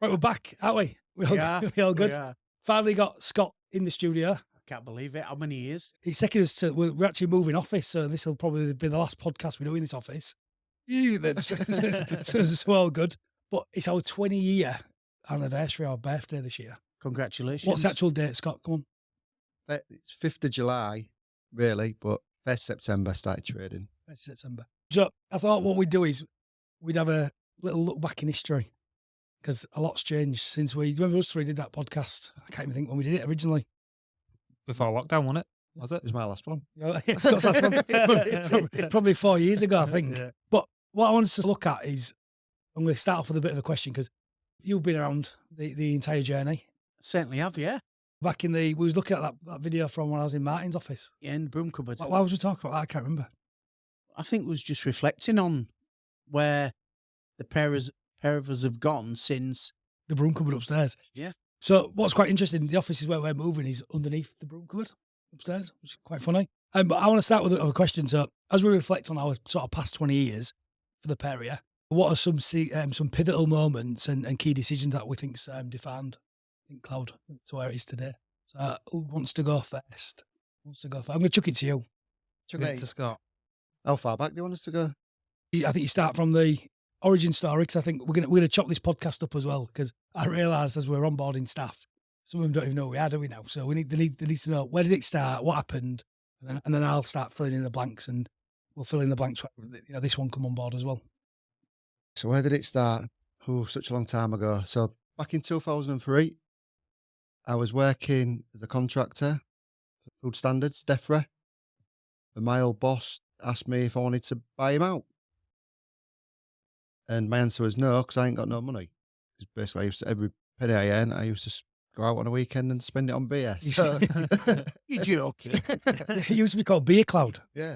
Right, we're back, aren't we? We all good. Yeah. Finally got Scott in the studio. I can't believe it. How many years? He's taking us to. We're actually moving office, so this will probably be the last podcast we do in this office. It's all good. But it's our 20-year anniversary, our birthday this year. Congratulations. What's the actual date, Scott? Come on. It's 5th of July, really, but 1st September started trading. 1st September. So I thought what we'd do is we'd have a little look back in history because a lot's changed since we. Remember us three did that podcast? I can't even think when we did it originally. Before lockdown, wasn't it? Was it? It was my last one. Scott's last one. Probably 4 years ago, I think. Yeah. But what I wanted to look at is, I'm going to start off with a bit of a question because you've been around the entire journey. Certainly have, yeah. Back in we was looking at that video from when I was in Martin's office. Yeah, in the broom cupboard. Why was we talking about that? I can't remember. I think it was just reflecting on where the pair of us have gone since. The broom cupboard upstairs. Yeah. So what's quite interesting, the office is where we're moving is underneath the broom cupboard upstairs, which is quite funny. But I want to start with a question. So as we reflect on our sort of past 20 years for the pair here, what are some pivotal moments and key decisions that we think's defined Cloud to where it is today? So who wants to go first? I'm going to chuck it to you. Chuck it to Scott. How far back do you want us to go? I think you start from the origin story because I think we're gonna chop this podcast up as well because I realised as we're onboarding staff, some of them don't even know who we are, do we now? So they need to know where did it start, what happened, and then I'll start filling in the blanks and we'll fill in the blanks. This one come on board as well. So where did it start? Oh, such a long time ago. So back in 2003, I was working as a contractor for Food Standards, DEFRA, and my old boss asked me if I wanted to buy him out. And my answer was no, because I ain't got no money. Because basically, every penny I earn, I used to go out on a weekend and spend it on beer. So, You're joking. It used to be called Beer Cloud. yeah.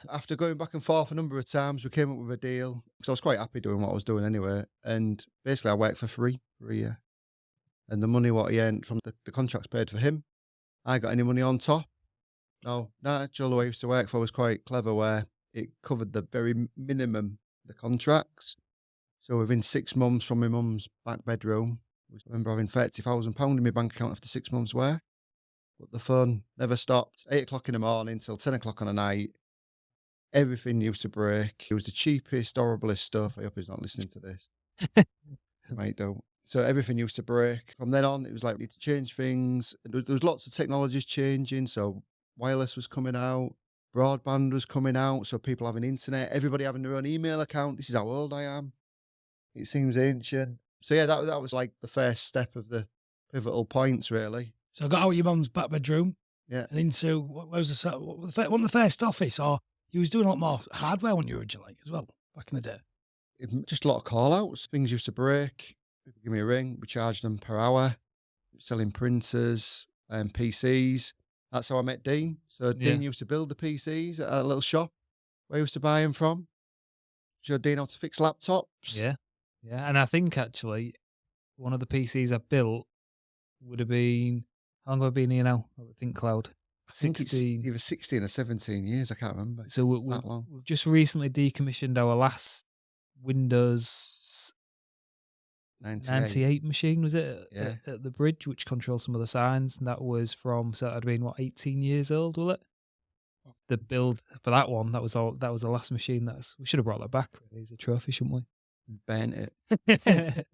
After going back and forth a number of times, we came up with a deal. Because I was quite happy doing what I was doing anyway. And basically, I worked for free for a year. And the money what he earned from the contracts paid for him, I got any money on top. No, Nigel, who I used to work for, was quite clever where it covered the very minimum the contracts. So within 6 months from my mum's back bedroom, I remember having £30,000 in my bank account after 6 months' work. But the fun never stopped. 8 o'clock in the morning till 10 o'clock on the night. Everything used to break. It was the cheapest, horriblest stuff. I hope he's not listening to this. Might don't. So everything used to break. From then on, it was like we need to change things. There was lots of technologies changing. So wireless was coming out. Broadband was coming out. So people having internet. Everybody having their own email account. This is how old I am. It seems ancient. So yeah, that was like the first step of the pivotal points, really. So I got out of your mum's back bedroom. Yeah. And into, what was the first office? Or you was doing a lot more hardware when you originally as well, back in the day. Just a lot of call-outs. Things used to break. People give me a ring. We charged them per hour. Selling printers and PCs. That's how I met Dean. So Dean used to build the PCs at a little shop where he used to buy them from. Showed Dean how to fix laptops. Yeah. Yeah. And I think actually one of the PCs I built would have been, how long have I been here now? I think Cloud. I think 16. It's either 16 or 17 years. I can't remember. So that long. we've just recently decommissioned our last Windows 98 machine, was it? Yeah. At the bridge, which controls some of the signs. And that was from, so that'd been, 18 years old, will it? The build for that one, that was the last machine. We should have brought that back really, as a trophy, shouldn't we? Burnt it.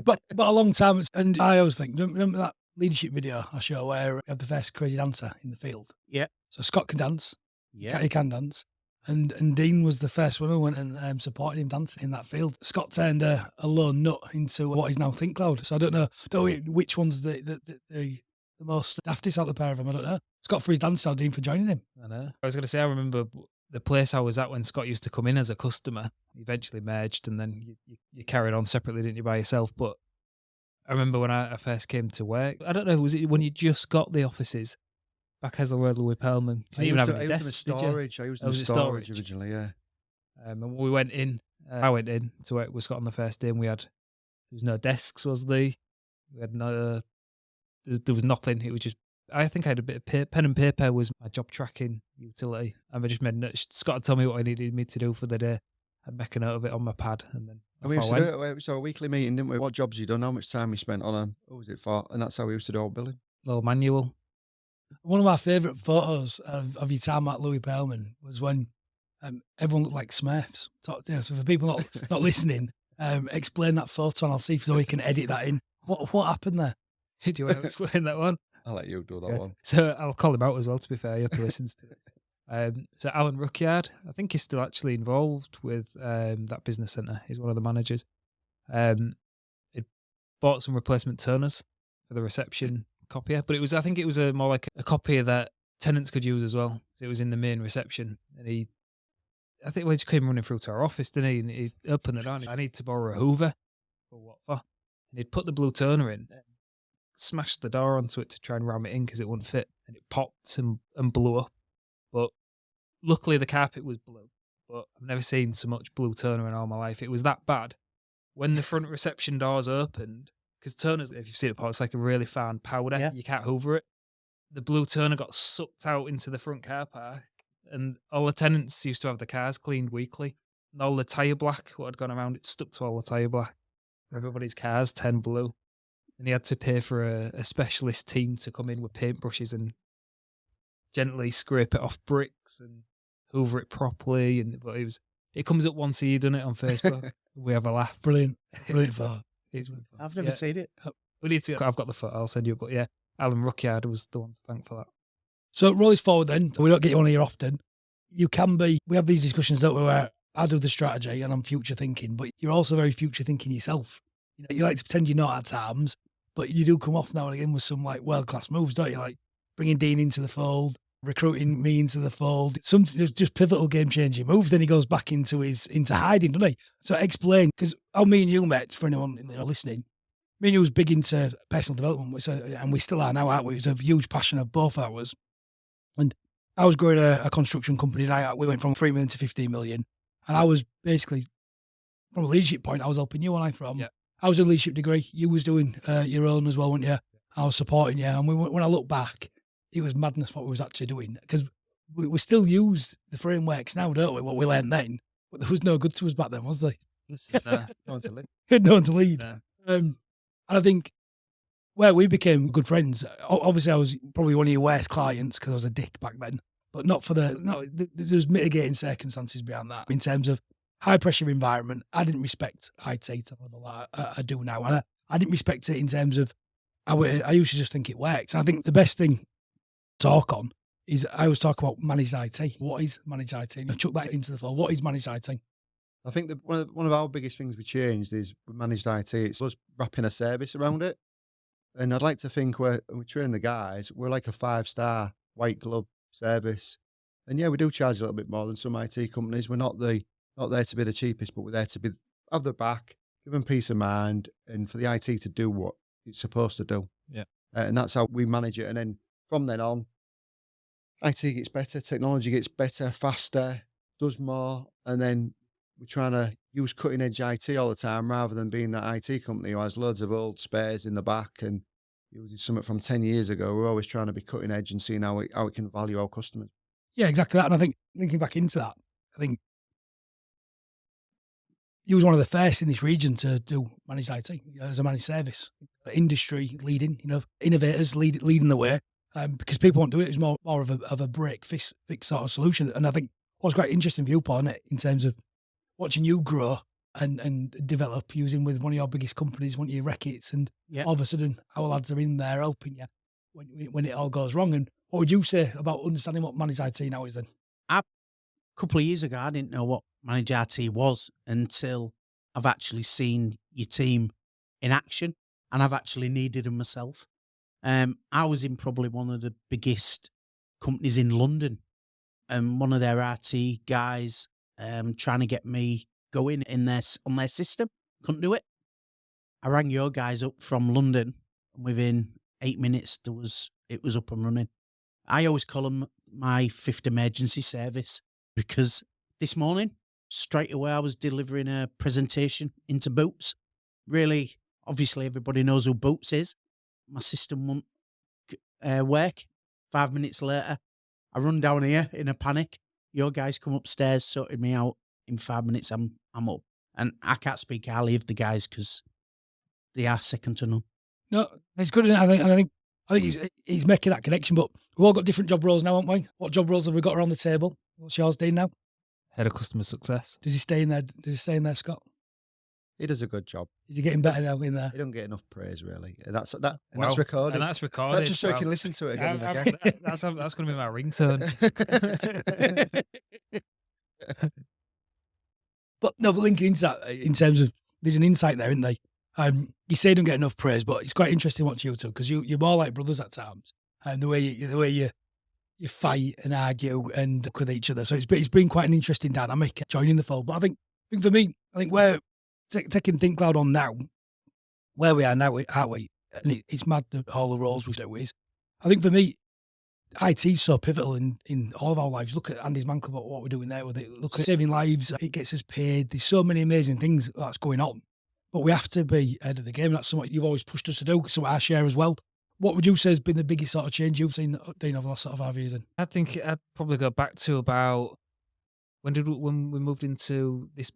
but a long time. And I always think, remember that leadership video I show where you have the first crazy dancer in the field? Yeah. So Scott can dance. Yeah. He can dance. And Dean was the first one who went and supported him dancing in that field. Scott turned a lone nut into what is now Think Cloud. So I don't know which one's the most daftest out of the pair of them. I don't know. Scott for his dance now, Dean for joining him. I know. I was going to say, I remember the place I was at when Scott used to come in as a customer. Eventually merged, and then you carried on separately, didn't you, by yourself? But I remember when I first came to work. I don't know, was it when you just got the offices? Back Hazelwood with Pelman. I used the storage. I used the storage originally, yeah. And when we went in, I went in to work with Scott on the first day, and there was no desks, was there? We had no, there was nothing. It was just, I think I had a bit of pen and paper was my job tracking utility. And I just made Scott told me what I needed me to do for the day. I'd make a note of it on my pad, and then And we off used I to went. do it. So a weekly meeting, didn't we? What jobs you done? How much time you spent on them? What was it for? And that's how we used to do our billing. Little manual. One of my favourite photos of your time at Louis Pearlman was when everyone looked like Smurfs. So for people not listening, explain that photo and I'll see if Zoe can edit that in. What happened there? Do you want to explain that one? I'll let you do that Yeah. one. So I'll call him out as well, to be fair. I hope he listens to this. So Alan Ruckyard, I think he's still actually involved with that business centre. He's one of the managers. He bought some replacement toners for the reception copier, but I think it was more like a copier that tenants could use as well. So it was in the main reception, and he just came running through to our office, didn't he? And he opened the door. And I need to borrow a Hoover. For what for? And he'd put the blue toner in, smashed the door onto it to try and ram it in because it wouldn't fit, and it popped and blew up. But luckily the carpet was blue. But I've never seen so much blue toner in all my life. It was that bad. When the front reception doors opened, because toners, if you've seen it before, it's like a really fine powder. Yeah. You can't hoover it. The blue toner got sucked out into the front car park, and all the tenants used to have the cars cleaned weekly. And all the tyre black, what had gone around it, stuck to all the tyre black. Everybody's cars, 10 blue. And he had to pay for a specialist team to come in with paintbrushes and gently scrape it off bricks and hoover it properly. But it comes up once a year, doesn't it, on Facebook? We have a laugh. Brilliant photo. I've never seen it. We need to. I've got the photo. I'll send you. But yeah, Alan Ruckyard was the one to thank for that. So roll this forward then. We don't get you on here often. You can be. We have these discussions, don't we, where I do the strategy and I'm future thinking, but you're also very future thinking yourself. You like to pretend you're not at times, but you do come off now and again with some like world class moves, don't you? Like bringing Dean into the fold, recruiting me into the fold. Some just pivotal game changing moves. Then he goes back into hiding, doesn't he? So explain, because how me and you met, for anyone listening. Me and you was big into personal development, and we still are now, aren't we? It's a huge passion of both ours. And I was growing a construction company, and we went from 3 million to 15 million. And I was basically, from a leadership point, I was helping you, I was doing a leadership degree. You was doing your own as well, weren't you? I was supporting you. And when I look back, it was madness what we was actually doing. Because we still use the frameworks now, don't we? What we learned then. But there was no good to us back then, was there? Nah. No one to lead. No one to lead. Nah. And I think where we became good friends, obviously I was probably one of your worst clients because I was a dick back then, but there's mitigating circumstances behind that in terms of high pressure environment. I didn't respect IT to the level I do now. And I didn't respect it in terms of, I used to just think it works. I think the best thing to talk on is I always talk about managed IT. What is managed IT? And I chuck that into the floor. What is managed IT? I think that one of our biggest things we changed is we managed IT. It's us wrapping a service around it. And I'd like to think when we train the guys, we're like a 5-star white glove service. And yeah, we do charge a little bit more than some IT companies. We're not there to be the cheapest, but we're there to have the back, give them peace of mind, and for the IT to do what it's supposed to do. Yeah. And that's how we manage it. And then from then on, IT gets better, technology gets better, faster, does more, and then we're trying to use cutting edge IT all the time rather than being that IT company who has loads of old spares in the back and uses something from 10 years ago. We're always trying to be cutting edge and seeing how it can value our customers. Yeah, exactly that. And I think thinking back into that, I think you was one of the first in this region to do managed IT as a managed service. Industry leading, innovators leading the way, because people won't do it. It was more of a break fix sort of solution. And I think what's quite interesting viewpoint in terms of watching you grow and develop using with one of your biggest companies, one of your Reckitt's, and all of a sudden our lads are in there helping you when it all goes wrong. And what would you say about understanding what managed IT now is then? A couple of years ago, I didn't know what managed IT was until I've actually seen your team in action, and I've actually needed them myself. I was in probably one of the biggest companies in London, and one of their RT guys trying to get me going on their system. Couldn't do it. I rang your guys up from London, and within 8 minutes it was up and running. I always call them my fifth emergency service, because this morning, straight away, I was delivering a presentation into Boots. Really, obviously, everybody knows who Boots is. My system won't work. 5 minutes later, I run down here in a panic. Your guys come upstairs, sorted me out. In 5 minutes, I'm I'm up. And I can't speak highly of the guys because they are second to none. No, it's good. I think he's making that connection. But we've all got different job roles now, haven't we? What job roles have we got around the table? What's yours, Dean? Now, Head of customer success. does he stay in there? Does he stay in there, Scott? He does a good job. Is he getting better now in there? He don't get enough praise, really. And that's recorded. And that's recorded. That's just so you Wow. can listen to it again and again. That's going to be my ringtone. But linking into that in terms of there's an insight there, isn't there? You say you don't get enough praise, but it's quite interesting watching you two because you're more like brothers at times, and the way you fight and argue and look with each other. So it's been quite an interesting dynamic joining the fold. But I think for me, we're taking Think Cloud on now, where we are now, aren't we? And it's mad that all the roles we do is. I think for me, IT is so pivotal in all of our lives. Look at Andy's Mancle, what we're doing there with it. Look at saving lives. It gets us paid. There's so many amazing things that's going on. But we have to be ahead of the game. And that's something you've always pushed us to do. So I share as well. What would you say has been the biggest sort of change you've seen, Dean, over the last sort of 5 years? Then? I think I'd probably go back to about when we moved into this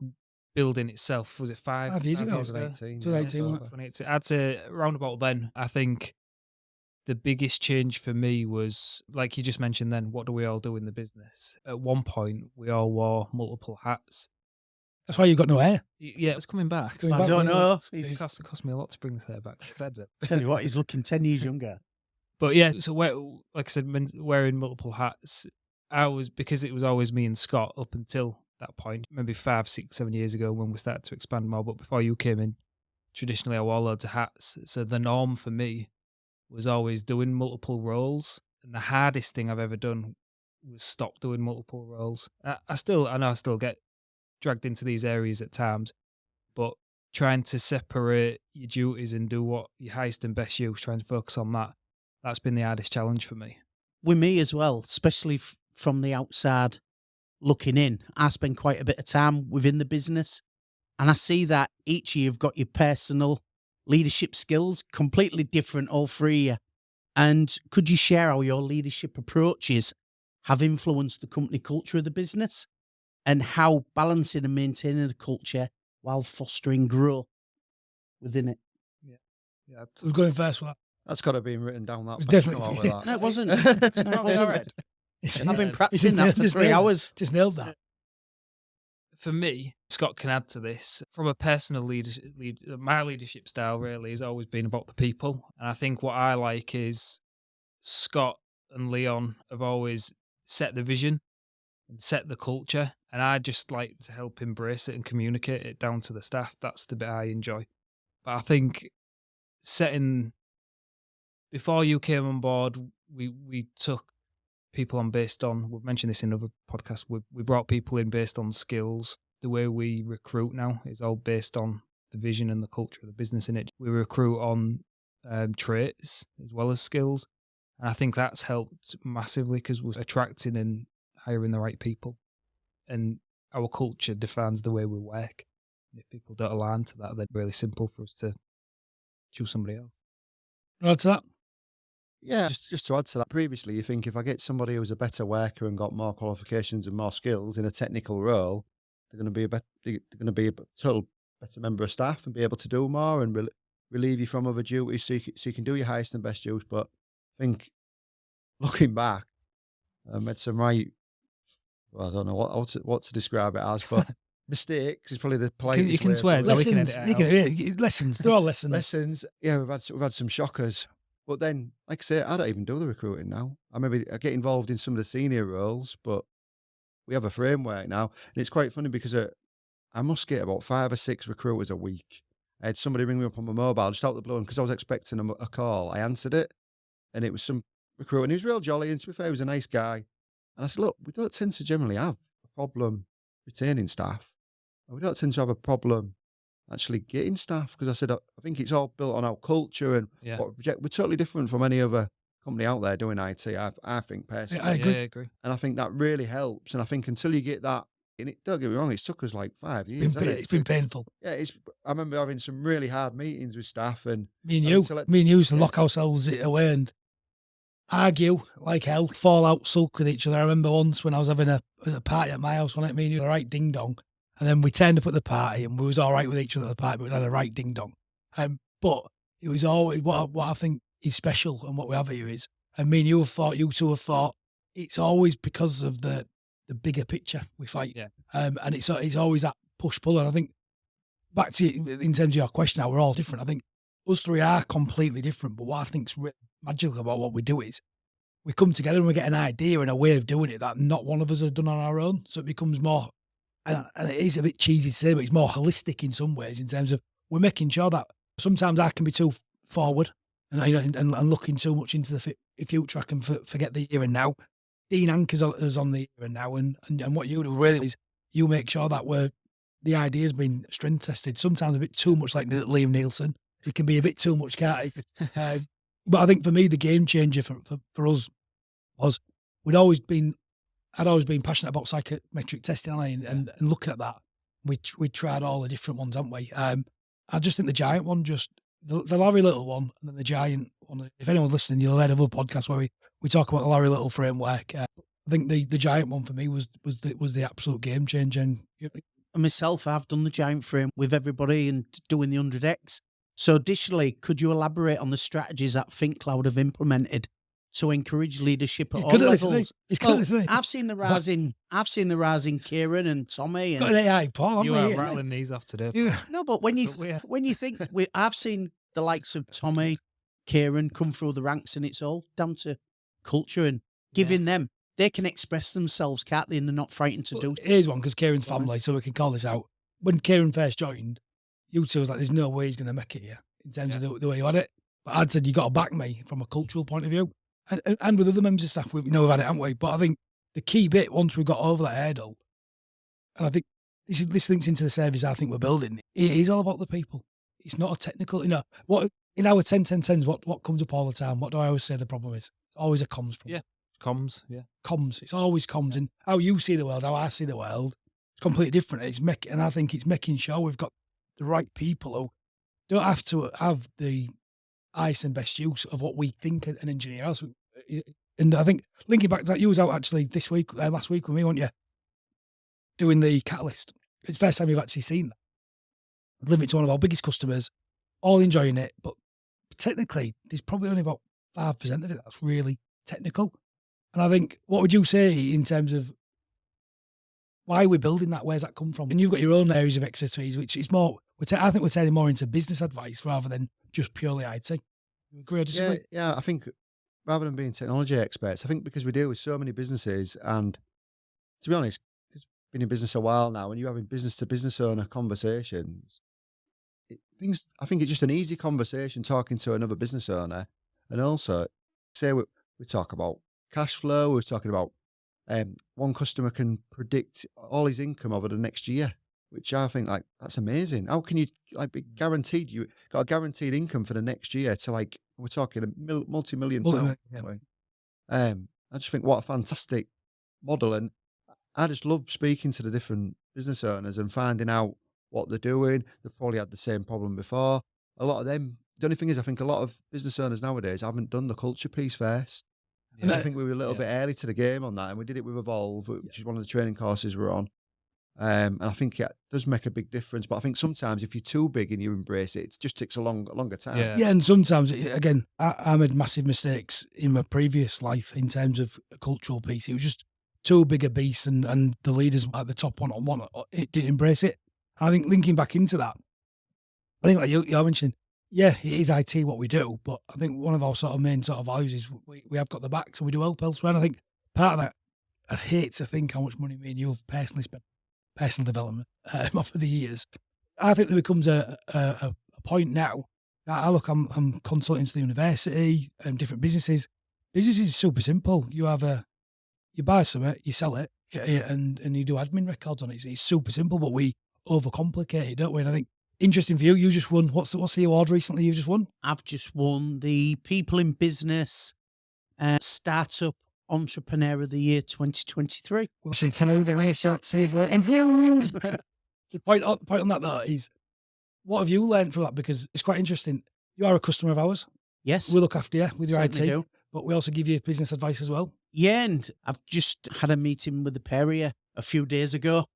building itself. Was it 5 years ago? 2018. 2018, wasn't it? 2018. I'd say around about then, I think the biggest change for me was, like you just mentioned then, what do we all do in the business? At one point, we all wore multiple hats. That's why you've got no hair. Yeah, it's coming back. Coming I back, don't isn't it? know. It cost me a lot to bring this hair back. It's fed up. Tell you what, he's looking 10 years younger. But yeah, so like I said, wearing multiple hats, because it was always me and Scott up until that point, maybe 5, 6, 7 years ago when we started to expand more. But before you came in, traditionally I wore loads of hats. So the norm for me was always doing multiple roles. And the hardest thing I've ever done was stop doing multiple roles. I know I still get dragged into these areas at times, but trying to separate your duties and do what your highest and best use, trying to focus on that, that's been the hardest challenge for me. With me as well, especially from the outside looking in, I spend quite a bit of time within the business, and I see that each of you have got your personal leadership skills, completely different, all three of you. And could you share how your leadership approaches have influenced the company culture of the business and how balancing and maintaining the culture while fostering growth within it? Yeah, Who's going first for that? That's got to be written down. That It's page, definitely- come on with that. No, it wasn't. It No, it wasn't. I've been Just practicing that for 3 hours. Just nailed that. For me, Scott can add to this. From a personal my leadership style really has always been about the people. And I think what I like is Scott and Leon have always set the vision and set the culture. And I just like to help embrace it and communicate it down to the staff. That's the bit I enjoy. But I think before you came on board, we took people on based on, we've mentioned this in other podcasts, we brought people in based on skills. The way we recruit now is all based on the vision and the culture of the business in it. We recruit on traits as well as skills. And I think that's helped massively because we're attracting and hiring the right people. And our culture defines the way we work. If people don't align to that, then it's really simple for us to choose somebody else. Right to that. Yeah, just to add to that, previously you think if I get somebody who's a better worker and got more qualifications and more skills in a technical role, they're going to be a total better member of staff and be able to do more and relieve you from other duties so you can do your highest and best use. But I think looking back, I made some I don't know what to describe it as, but mistakes is probably the politest You can way swear, of so putting we it. can edit it out. Lessons. They're all lessons. Lessons. Yeah, we've had some shockers. But then, like I say, I don't even do the recruiting now. I get involved in some of the senior roles, but we have a framework now. And it's quite funny because I must get about 5 or 6 recruiters a week. I had somebody ring me up on my mobile just out of the blue, and because I was expecting a call, I answered it. And it was some recruiter, and he was real jolly, and to be fair, he was a nice guy. And I said, look, we don't tend to generally have a problem retaining staff. We don't tend to have a problem actually getting staff, because I said, I think it's all built on our culture and what we project. We're totally different from any other company out there doing IT, I think, personally. I agree. Yeah, I agree. And I think that really helps. And I think until you get that, and don't get me wrong, it's took us like 5 years. It's been painful. Yeah, I remember having some really hard meetings with staff, and Me and you used to lock ourselves away and argue like hell, fall out, sulk with each other. I remember once when I was having a party at my house, wasn't it? Me and you were right ding dong. And then we turned up at the party and we was all right with each other at the party, but we had a right ding dong. But it was always what I think is special and what we have here is, and me and you two have thought, it's always because of the bigger picture we fight. Yeah. And it's always that push pull. And I think back to in terms of your question, how we're all different. I think us three are completely different. But what I think's really magical about what we do is we come together and we get an idea and a way of doing it that not one of us has done on our own. So it becomes more, and it is a bit cheesy to say, but it's more holistic in some ways in terms of we're making sure that sometimes I can be too forward and looking too much into the future. I can forget the here and now. Dean anchors us on the here and now, and what you do really is you make sure that the idea's been strength tested. Sometimes a bit too much, like Liam Nielsen. It can be a bit too much, can't it? But I think for me, the game changer for us was I'd always been passionate about psychometric testing and looking at that. We tried all the different ones, haven't we? I just think the giant one, just the Larry Little one, and then the giant one. If anyone's listening, you'll have heard other podcasts where we talk about the Larry Little framework. I think the giant one for me was the absolute game changer. And myself, I've done the giant frame with everybody and doing the 100X. So additionally, could you elaborate on the strategies that ThinkCloud have implemented to encourage leadership at all levels? I've seen the rise in Kieran and Tommy. And got an AI, Paul. You are rattling these off today. Yeah. No, but when you think, I've seen the likes of Tommy, Kieran come through the ranks, and it's all down to culture and giving them. They can express themselves, can't they? And they're not frightened to do. Here's one, because Kieran's family, so we can call this out. When Kieran first joined, you two was like, there's no way he's going to make it here in terms of the way you had it. But I'd said, you got to back me from a cultural point of view. And with other members of staff, we've had it, haven't we? But I think the key bit, once we got over that hurdle, and I think this links into the service I think we're building, it is all about the people. It's not a technical, what in our 10-10-10s, what comes up all the time? What do I always say the problem is? It's always a comms problem. Yeah, comms, yeah. Comms. It's always comms. And how you see the world, how I see the world, it's completely different. And I think it's making sure we've got the right people who don't have to have the highest and best use of what we think an engineer has. And I think linking back to that, you was out actually last week with me, weren't you? Doing the Catalyst. It's the first time you've actually seen that. Delivered it to one of our biggest customers, all enjoying it, but technically there's probably only about 5% of it that's really technical. And I think, what would you say in terms of why we're building that? Where's that come from? And you've got your own areas of expertise, which is more, I think we're turning more into business advice rather than just purely IT. You agree or disagree? Yeah, I think rather than being technology experts, I think because we deal with so many businesses, and to be honest, it's been in business a while now, and you're having business to business owner conversations, I think it's just an easy conversation talking to another business owner. And also, say we talk about cash flow, we're talking about one customer can predict all his income over the next year, which I think that's amazing. How can you be guaranteed? You got a guaranteed income for the next year to we're talking a multi-million pound. Yeah. I just think what a fantastic model, and I just love speaking to the different business owners and finding out what they're doing. They've probably had the same problem before. A lot of them. The only thing is, I think a lot of business owners nowadays haven't done the culture piece first. Yeah. And I think we were a little bit early to the game on that, and we did it with Evolve, which is one of the training courses we're on. And I think it does make a big difference. But I think sometimes if you're too big and you embrace it, it just takes a longer time. Yeah, and sometimes, again, I made massive mistakes in my previous life in terms of a cultural piece. It was just too big a beast, and the leaders at the top one it didn't embrace it. And I think linking back into that, I think you mentioned, yeah, it is IT what we do, but I think one of our sort of main sort of values is we have got the back, so we do help elsewhere. And I think part of that, I'd hate to think how much money me and you have personally spent personal development over the years. I think there becomes a point now. I'm consulting to the university and different businesses. Business is super simple. You buy something, you sell it, and you do admin records on it. It's super simple, but we overcomplicate it, don't we? And I think interesting for you. You just won. What's the award recently? You just won. I've just won the People in Business Startup Entrepreneur of the Year 2023. The point on that though is, what have you learned from that? Because it's quite interesting. You are a customer of ours. Yes, we look after you with your certainly IT, do. But we also give you business advice as well. Yeah, and I've just had a meeting with the Perrier a few days ago,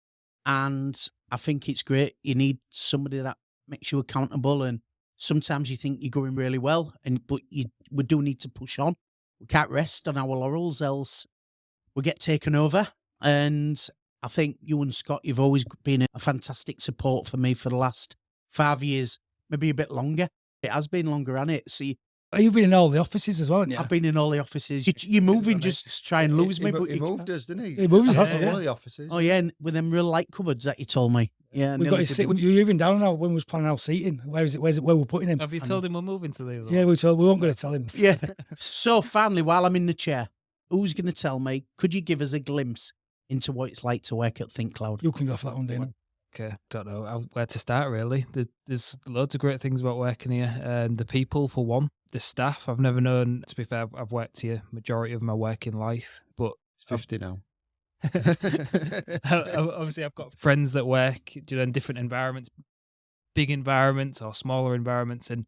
and I think it's great. You need somebody that makes you accountable, and sometimes you think you're going really well, but we do need to push on. We can't rest on our laurels, else we get taken over. And I think you and Scott, you've always been a fantastic support for me for the last 5 years, maybe a bit longer. It has been longer, hasn't it? See, You've been in all the offices as well, haven't you? I've been in all the offices. You're moving just to try and lose me, but He you moved can't. us, didn't he? He moved us, That's hasn't he? one of the offices. Oh yeah, and with them real light cupboards that you told me. Yeah, We've got his seat. You're even down now when we was planning our seating. Where is it? Where's it? Where we're putting him? Have you told him we're moving to the other Yeah, one? we won't go to tell him. Yeah. So finally, while I'm in the chair, who's going to tell me? Could you give us a glimpse into what it's like to work at Think Cloud? You can go for that one, Dana. Okay, don't know where to start really. There's loads of great things about working here, and the people for one, the staff. I've never known. To be fair, I've worked here majority of my working life, but He's 50 now. obviously I've got friends that work in different environments, big environments or smaller environments, and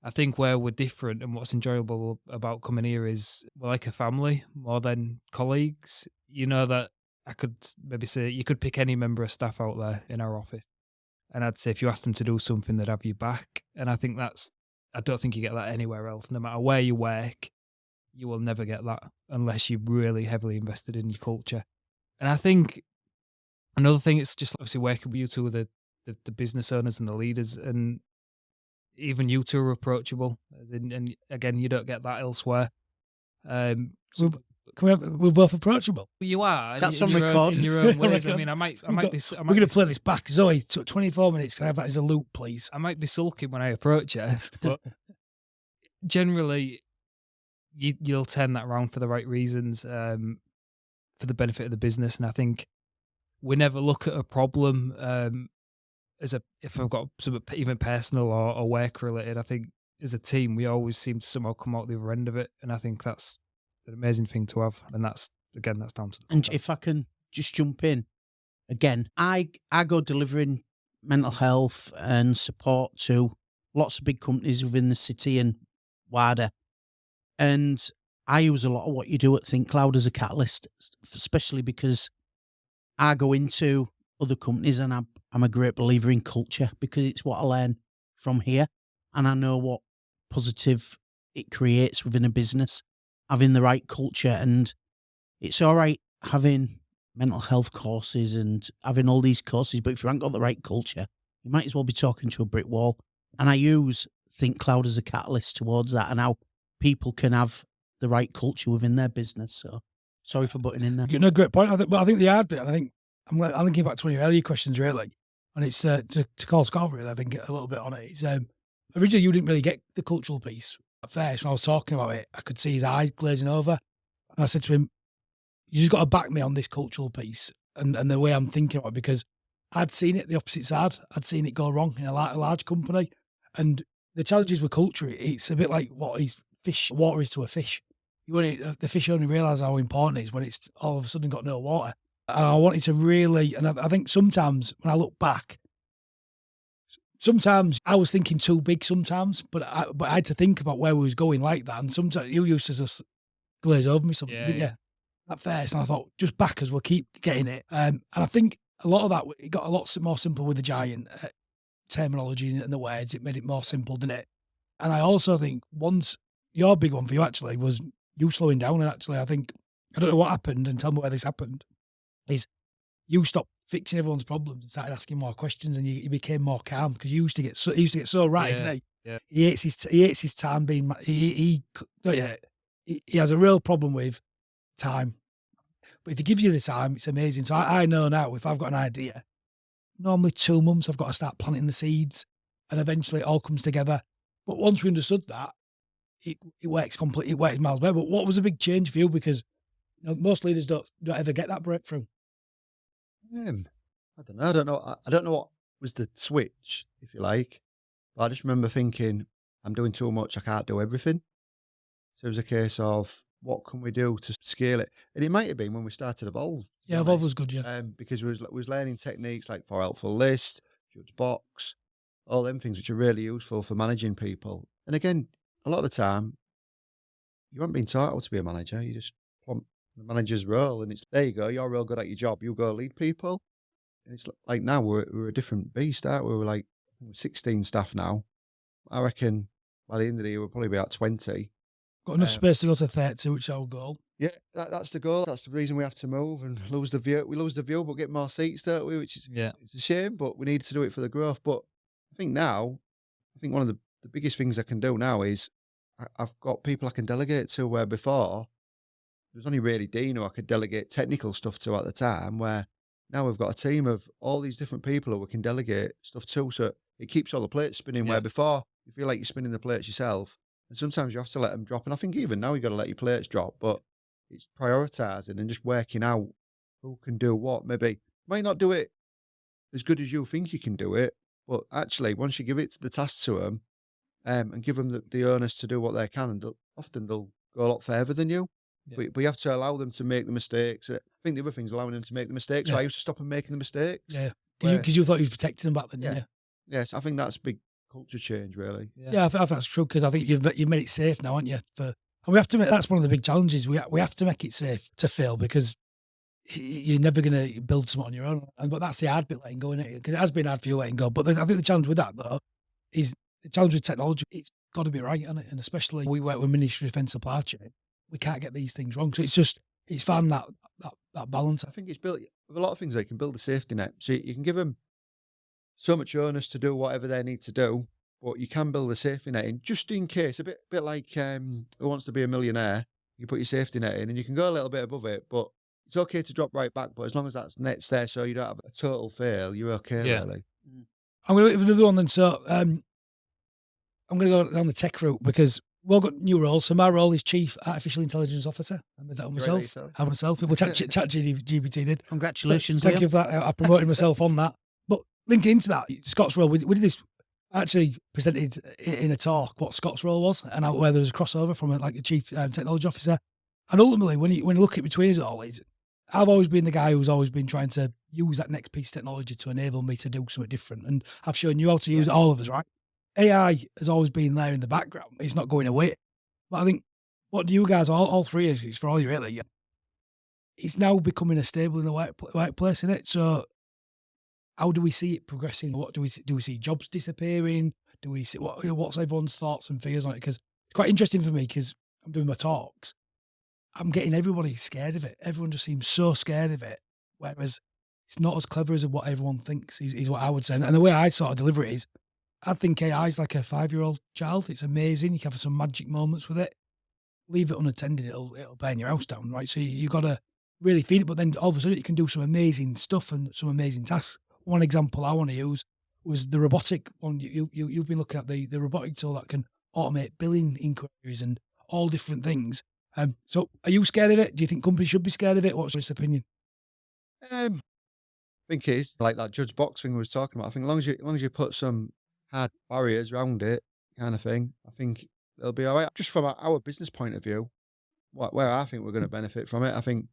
I think where we're different and what's enjoyable about coming here is we're like a family more than colleagues. You know that I could maybe say you could pick any member of staff out there in our office, and I'd say if you asked them to do something, they'd have you back. And I think I don't think you get that anywhere else. No matter where you work, you will never get that unless you're really heavily invested in your culture. And I think another thing, it's just obviously working with you two, the business owners and the leaders, and even you two are approachable. And again, you don't get that elsewhere. We're both approachable. You are. That's in on your record. In your own ways. I mean, I might be. We're going to play this back. Zoe, took 24 minutes. Can I have that as a loop, please? I might be sulking when I approach you, but generally, you'll turn that around for the right reasons, for the benefit of the business. And I think we never look at a problem if I've got something even personal or work related. I think as a team, we always seem to somehow come out the other end of it, and I think that's an amazing thing to have. And that's down to. And if I can just jump in again, I go delivering mental health and support to lots of big companies within the city and wider. And I use a lot of what you do at Think Cloud as a catalyst, especially because I go into other companies and I'm a great believer in culture, because it's what I learn from here. And I know what positive it creates within a business, having the right culture. And it's all right having mental health courses and having all these courses, but if you haven't got the right culture, you might as well be talking to a brick wall. And I use Think Cloud as a catalyst towards that, and how people can have the right culture within their business. So sorry for butting in there. You know, great point. But I think the hard bit, I'm thinking back to one of your earlier questions, really, and it's to call Scott, really, I think, a little bit on it. It's, originally, you didn't really get the cultural piece at first. When I was talking about it, I could see his eyes glazing over. And I said to him, you just got to back me on this cultural piece and the way I'm thinking about it, because I'd seen it the opposite side. I'd seen it go wrong in a large company. And the challenges with culture, it's a bit like what is water is to a fish. The fish only realise how important it is when it's all of a sudden got no water. And I wanted to really, and I think sometimes when I look back, sometimes I was thinking too big sometimes, but I had to think about where we was going like that. And sometimes you used to just glaze over me something, didn't you? At first, and I thought, just back us, we'll keep getting it. And I think a lot of that, it got a lot more simple with the Giant terminology and the words. It made it more simple, didn't it? And I also think your big one for you actually was you slowing down. And actually, I think, I don't know what happened, and tell me where this happened, is you stopped fixing everyone's problems and started asking more questions, and you became more calm, because you used to get so right, didn't he? Yeah. He hates his time being, he has a real problem with time. But if he gives you the time, it's amazing. So I know now, if I've got an idea, normally 2 months I've got to start planting the seeds, and eventually it all comes together. But once we understood that, it works completely. It works miles better. But what was a big change for you? Because most leaders don't ever get that breakthrough. I don't know. I don't know what was the switch, if you like. But I just remember thinking, I'm doing too much. I can't do everything. So it was a case of, what can we do to scale it? And it might have been when we started Evolve. Yeah, Evolve was good, yeah. Because we was learning techniques like 4 helpful list, judge box, all them things which are really useful for managing people. And again, a lot of the time, you haven't been taught how to be a manager. You just plump the manager's role, and it's, there you go, you're real good at your job. You go lead people. And it's like now we're a different beast, aren't we? We're like 16 staff now. I reckon by the end of the year, we'll probably be at 20. Got enough space to go to 30, which is our goal. Yeah, that's the goal. That's the reason we have to move and lose the view. We lose the view, but get more seats, don't we? Which is it's a shame, but we need to do it for the growth. But I think one of the biggest things I can do now is I've got people I can delegate to, where before there was only really Dean who I could delegate technical stuff to at the time, where now we've got a team of all these different people who we can delegate stuff to. So it keeps all the plates spinning, where before you feel like you're spinning the plates yourself. And sometimes you have to let them drop. And I think even now you've got to let your plates drop, but it's prioritising and just working out who can do what. Maybe might not do it as good as you think you can do it, but actually once you give it to the task to them and give them the onus to do what they can, and often they'll go a lot further than you. Yeah. But you have to allow them to make the mistakes. I think the other thing is allowing them to make the mistakes. So I used to stop them making the mistakes. Yeah, because you thought you was protecting them back then, didn't you? Yes, I think that's a big culture change, really. Yeah, I think that's true, because I think you've made it safe now, haven't you? And we have to make, that's one of the big challenges. We have to make it safe to fail, because you're never going to build something on your own. But that's the hard bit, letting go, innit? Because it has been hard for you letting go. But I think the challenge with that, though, is the challenge with technology. It's got to be right, hasn't it? And especially we work with Ministry of Defence Supply Chain. We can't get these things wrong. So it's finding that balance. I think it's built with a lot of things. They can build a safety net, so you can give them so much onus to do whatever they need to do, but you can build a safety net in just in case. A bit like Who Wants to Be a Millionaire. You put your safety net in, and you can go a little bit above it, but it's okay to drop right back. But as long as that net's there, so you don't have a total fail, you're okay. Really. I'm going to have another one then. So I'm going to go down the tech route, because we've all got new roles. So my role is Chief Artificial Intelligence Officer. I made that on myself. Well, ChatGPT did. Congratulations, Thank Liam. you for that. I promoted myself on that. But linking into that, Scott's role, we did this, actually presented in a talk what Scott's role was, and where there was a crossover from the Chief Technology Officer. And ultimately, when you look at between us all, I've always been the guy who's always been trying to use that next piece of technology to enable me to do something different. And I've shown you how to use it, all of us, right? AI has always been there in the background. It's not going away. But I think, what do you guys, all three of you, for all you really, it's now becoming a stable in the workplace, isn't it? So how do we see it progressing? What do we see jobs disappearing? Do we see what's everyone's thoughts and fears on it? Because it's quite interesting for me, because I'm doing my talks. I'm getting everybody scared of it. Everyone just seems so scared of it. Whereas it's not as clever as what everyone thinks, is what I would say. And the way I sort of deliver it is, I think AI is like a 5-year-old child. It's amazing. You can have some magic moments with it. Leave it unattended, it'll burn your house down, right? So you got to really feed it. But then all of a sudden, you can do some amazing stuff and some amazing tasks. One example I want to use was the robotic one. You've been looking at the robotic tool that can automate billing inquiries and all different things. So are you scared of it? Do you think companies should be scared of it? What's your opinion? I think it's like that Judge Box thing we was talking about. I think as long as you put some hard barriers around it, kind of thing, I think it'll be all right. Just from our business point of view, where I think we're going to benefit from it, I think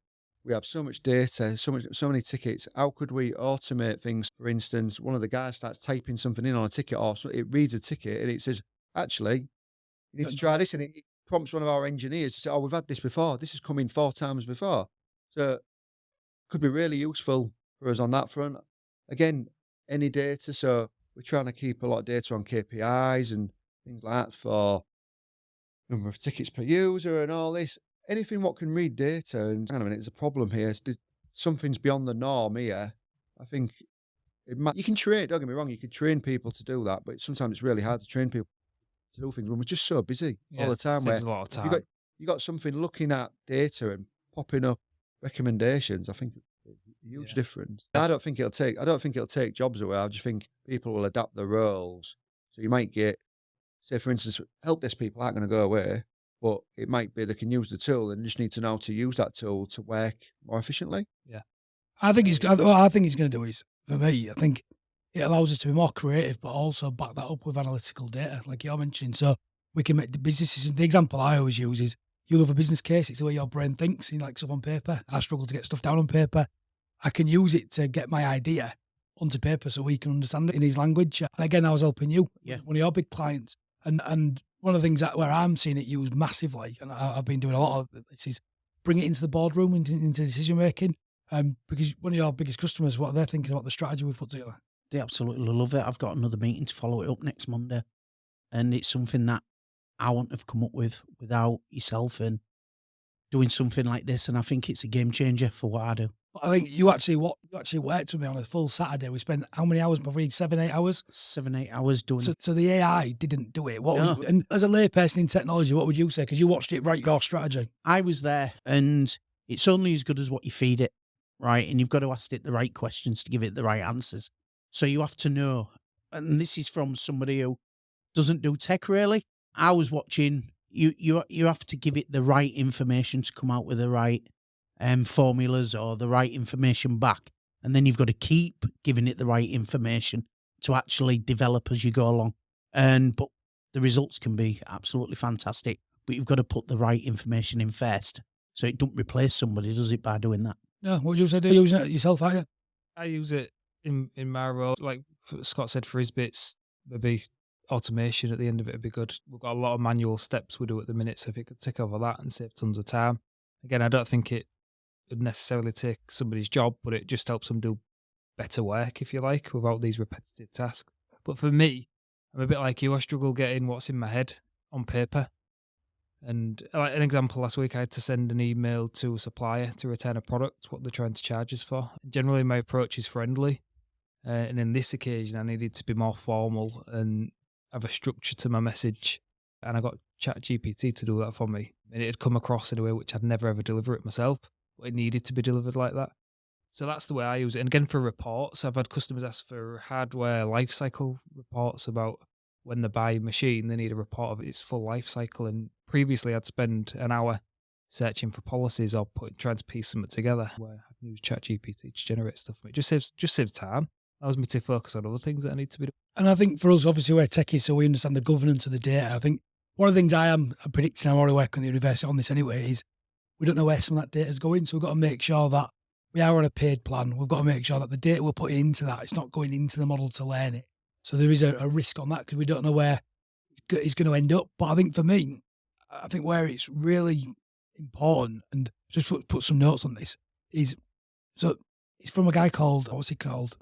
we have so much data, so many tickets. How could we automate things? For instance, one of the guys starts typing something in on a ticket, or so it reads a ticket and it says, actually, you need to try this, and it prompts one of our engineers to say, oh, we've had this before. This has come in 4 times before. So it could be really useful for us on that front. Again, any data. So we're trying to keep a lot of data on KPIs and things like that for number of tickets per user and all this. Anything what can read data, and hang on a minute, there's a problem here. Something's beyond the norm here. I think you can train, don't get me wrong, you could train people to do that, but sometimes it's really hard to train people to do things when we're just so busy all the time. Saves a lot of time. You got something looking at data and popping up recommendations. I think a huge difference. I don't think it'll take jobs away. I just think people will adapt their roles. So you might get, say for instance, help desk people aren't going to go away, but it might be they can use the tool and just need to know how to use that tool to work more efficiently. Yeah, I think it's going to do is, for me, I think it allows us to be more creative, but also back that up with analytical data, like you're mentioning. So we can make the businesses. The example I always use is, you'll have a business case. It's the way your brain thinks. You like stuff on paper. I struggle to get stuff down on paper. I can use it to get my idea onto paper so we can understand it in his language. And again, I was helping you, one of your big clients. And one of the things where I'm seeing it used massively, and I've been doing a lot of this, is bring it into the boardroom, into decision making. Because one of your biggest customers, what they're thinking about the strategy we've put together. They absolutely love it. I've got another meeting to follow it up next Monday, and it's something that I wouldn't have come up with without yourself and doing something like this. And I think it's a game changer for what I do. But I think you actually worked with me on a full Saturday. We spent how many hours? Probably 7-8 hours. 7-8 hours doing it. So the AI didn't do it. No. And as a layperson in technology, what would you say? Because you watched it write your strategy. I was there, and it's only as good as what you feed it, right? And you've got to ask it the right questions to give it the right answers. So you have to know, and this is from somebody who doesn't do tech really. I was watching. You have to give it the right information to come out with the right formulas or the right information back, and then you've got to keep giving it the right information to actually develop as you go along. But the results can be absolutely fantastic, but you've got to put the right information in first, so it don't replace somebody, does it, by doing that? No, what would you say? Do you using it yourself, are you? I use it in my role. Like Scott said, for his bits, maybe automation at the end of it would be good. We've got a lot of manual steps we do at the minute, so if it could tick over that and save tons of time. Again, I don't think it would necessarily take somebody's job, but it just helps them do better work, if you like, without these repetitive tasks. But for me, I'm a bit like you. I struggle getting what's in my head on paper. And like an example, last week I had to send an email to a supplier to return a product, what they're trying to charge us for. Generally, my approach is friendly. And in this occasion, I needed to be more formal and have a structure to my message. And I got ChatGPT to do that for me. And it had come across in a way which I'd never ever deliver it myself, but it needed to be delivered like that. So that's the way I use it. And again, for reports, I've had customers ask for hardware life cycle reports about when they buy a machine, they need a report of its full life cycle. And previously I'd spend an hour searching for policies or trying to piece something together, where I can use ChatGPT to generate stuff. It just saves time. Allows me to focus on other things that I need to be doing. And I think for us, obviously, we're techies, so we understand the governance of the data. I think one of the things I am predicting, I'm already working with the university on this anyway, is we don't know where some of that data is going. So we've got to make sure that we are on a paid plan. We've got to make sure that the data we're putting into that, it's not going into the model to learn it. So there is a risk on that because we don't know where it's going to end up. But I think for me, I think where it's really important, and just put some notes on this, is, so it's from a guy called, what's he called?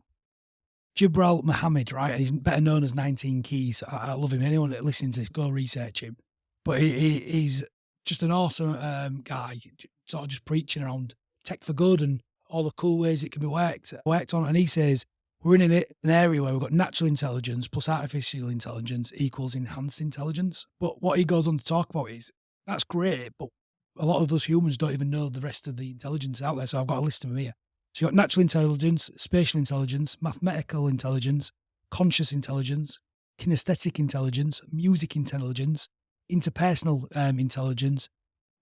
Jibril Muhammad, right? And he's better known as 19 Keys. I love him. Anyone that listens to this, go research him. But he's just an awesome guy, sort of just preaching around tech for good and all the cool ways it can be worked on. And he says, we're in an area where we've got natural intelligence plus artificial intelligence equals enhanced intelligence. But what he goes on to talk about is, that's great, but a lot of us humans don't even know the rest of the intelligence out there. So I've got a list of them here. So you've got natural intelligence, spatial intelligence, mathematical intelligence, conscious intelligence, kinesthetic intelligence, music intelligence, interpersonal intelligence,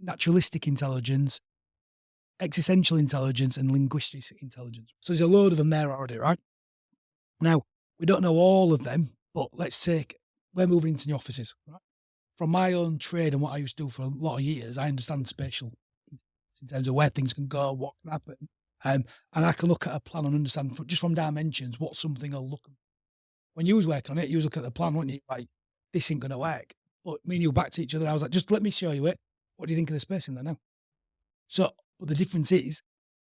naturalistic intelligence, existential intelligence, and linguistic intelligence. So there's a load of them there already, right? Now, we don't know all of them, but let's take, we're moving into the offices, right? From my own trade and what I used to do for a lot of years, I understand spatial in terms of where things can go, what can happen. And I can look at a plan and understand just from dimensions what something will look. When you was working on it, you was looking at the plan, weren't you? Like, this ain't going to work. But me and you back to each other. I was like, just let me show you it. What do you think of the space in there now? So, but the difference is,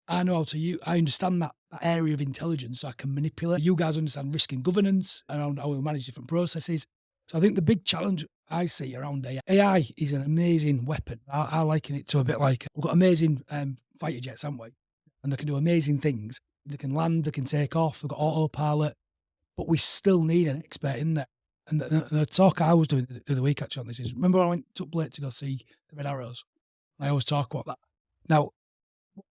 I know how to use, I understand that area of intelligence, so I can manipulate. You guys understand risk and governance around how we manage different processes. So I think the big challenge I see around AI is an amazing weapon. I liken it to a bit like, we've got amazing fighter jets, haven't we? And they can do amazing things. They can land, they can take off, they've got autopilot, but we still need an expert in there. And the talk I was doing the other week actually on this is, remember I went to Blake to go see the Red Arrows? I always talk about that. Now,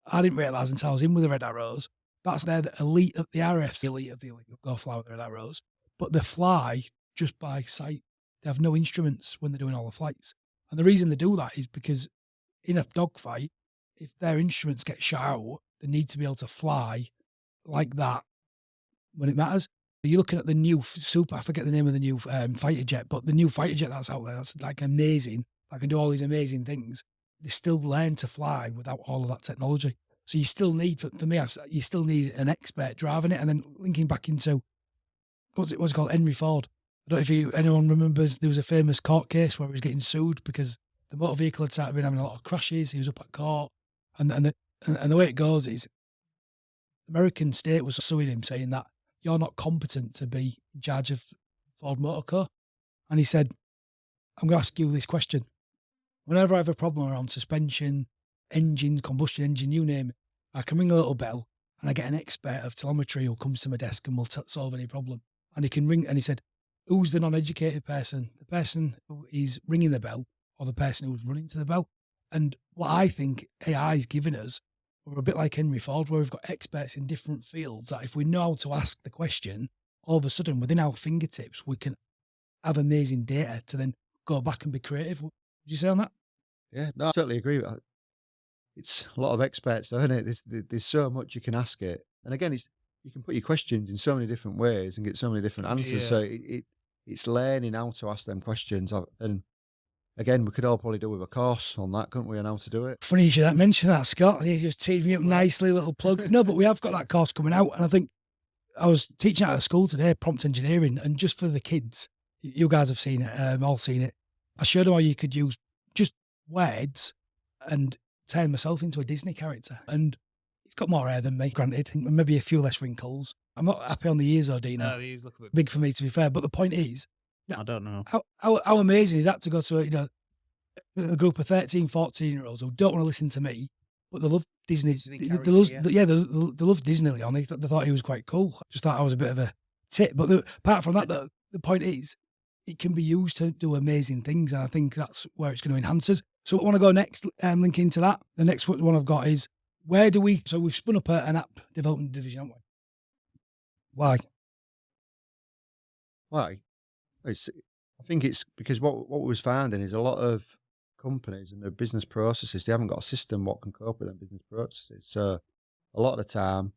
I didn't realise until I was in with the Red Arrows, they're the elite of the RF's elite of the elite who go fly with the Red Arrows, but they fly just by sight. They have no instruments when they're doing all the flights. And the reason they do that is because in a dogfight, if their instruments get shot out, they need to be able to fly like that when it matters. You're looking at the new I forget the name of the new fighter jet, but the new fighter jet that's out there, that's like amazing. I can do all these amazing things. They still learn to fly without all of that technology. So you still need, for me, you still need an expert driving it. And then linking back into, what's it called? Henry Ford. I don't know if anyone remembers, there was a famous court case where he was getting sued because the motor vehicle had started having a lot of crashes. He was up at court. And the way it goes is, American state was suing him, saying that you're not competent to be in charge of Ford Motor Co. And he said, I'm going to ask you this question. Whenever I have a problem around suspension, engines, combustion engine, you name it, I can ring a little bell and I get an expert of telemetry who comes to my desk and will solve any problem. And he can ring, and he said, who's the non-educated person? The person who is ringing the bell or the person who's running to the bell? And what I think AI is giving us, we're a bit like Henry Ford, where we've got experts in different fields that if we know how to ask the question, all of a sudden within our fingertips, we can have amazing data to then go back and be creative. Would you say on that? Yeah, no, I certainly agree with that. It's a lot of experts, though, isn't it? There's so much you can ask it. And again, you can put your questions in so many different ways and get so many different answers. Yeah. So it's learning how to ask them questions. And again, we could all probably do with a course on that, couldn't we, on how to do it? Funny you should mention that, Scott. You just teed me up nicely, little plug. No, but we have got that course coming out. And I think I was teaching at a school today, prompt engineering, and just for the kids, you guys have seen it, all seen it. I showed them how you could use just words and turn myself into a Disney character. And it's got more hair than me, granted, and maybe a few less wrinkles. I'm not happy on the ears, though, Dino. No, these look a bit Big for me, to be fair. But the point is, I don't know. how amazing is that to go to a group of 13, 14-year-olds who don't want to listen to me, but they love Disney. Disney They character, love, yeah. they love Disney on. They thought he was quite cool. Just thought I was a bit of a tit. But apart from that, the point is, it can be used to do amazing things, and I think that's where it's going to enhance us. So I want to go next, link into that. The next one I've got is, so we've spun up an app development division, haven't we? Why? Why? I think it's because what we was finding is a lot of companies and their business processes, they haven't got a system what can cope with them business processes. So a lot of the time,